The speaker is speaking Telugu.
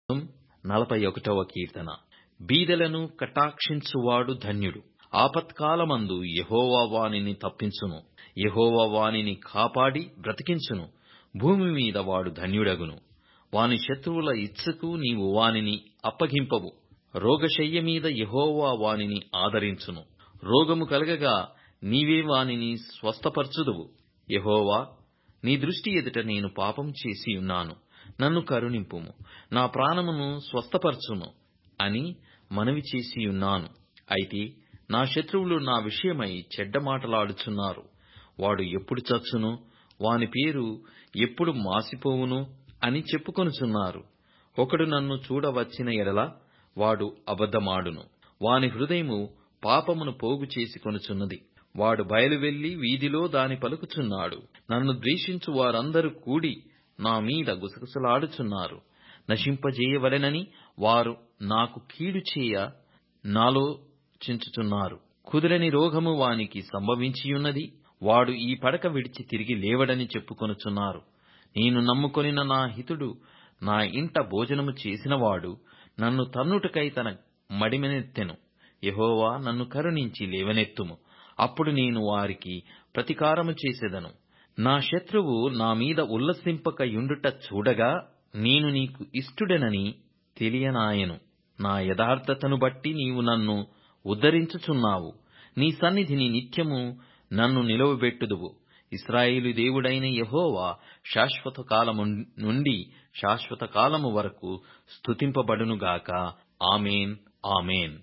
41వ కీర్తన. బీదలను కటాక్షించువాడు ధన్యుడు. ఆపత్కాలమందు యెహోవా వానిని తప్పించును. యెహోవా వానిని కాపాడి బ్రతికించును. భూమి మీద వాడు ధన్యుడగును. వాని శత్రువుల ఇచ్చకు నీవు వానిని అప్పగింపవు. రోగశయ్య మీద యెహోవా వానిని ఆదరించును. రోగము కలగగా నీవే వానిని స్వస్థపరచుదువు. యెహోవా, నీ దృష్టి ఎదుట నేను పాపం చేసియున్నాను, నన్ను కరుణింపుము, నా ప్రాణమును స్వస్థపరచుము అని మనవి చేసియున్నాను. అయితే నా శత్రువులు నా విషయమై చెడ్డ మాటలాడుచున్నారు. వాడు ఎప్పుడు చచ్చును, వాని పేరు ఎప్పుడు మాసిపోవును అని చెప్పుకొనుచున్నారు. ఒకడు నన్ను చూడవచ్చిన ఎడల వాడు అబద్ధమాడును. వాని హృదయము పాపమును పోగు చేసుకొనుచున్నది. వాడు బయలువెళ్లి వీధిలో దాని పలుకుచున్నాడు. నన్ను ద్వేషించు వారందరూ కూడి నా మీద గుసగుసలాడుచున్నారు. నశింపజేయవలెనని వారు నాకు కీడు చేయ నాలోచించుచున్నారు. కుదరని రోగము వానికి సంభవించియున్నది. వాడు ఈ పడక విడిచి తిరిగి లేవడని చెప్పుకొనుచున్నారు. నేను నమ్ముకొనిన నా హితుడు, నా ఇంట భోజనము చేసినవాడు నన్ను తన్నుటకై తన మడిమెనెత్తెను. యెహోవా, నన్ను కరుణించి లేవనెత్తుము, అప్పుడు నేను వారికి ప్రతికారము చేసెదను. నా శత్రువు నా మీద ఉల్లసింపకయుండుట చూడగా నేను నీకు ఇష్టుడనని తెలియనాయెను. నా యథార్థతను బట్టి నీవు నన్ను ఉద్ధరించుచున్నావు. నీ సన్నిధిని నిత్యము నన్ను నిలువబెట్టుదువు. ఇశ్రాయేలు దేవుడైన యెహోవా శాశ్వత కాలము నుండి శాశ్వత కాలము వరకు స్తుతింపబడునుగాక. ఆమేన్, ఆమేన్.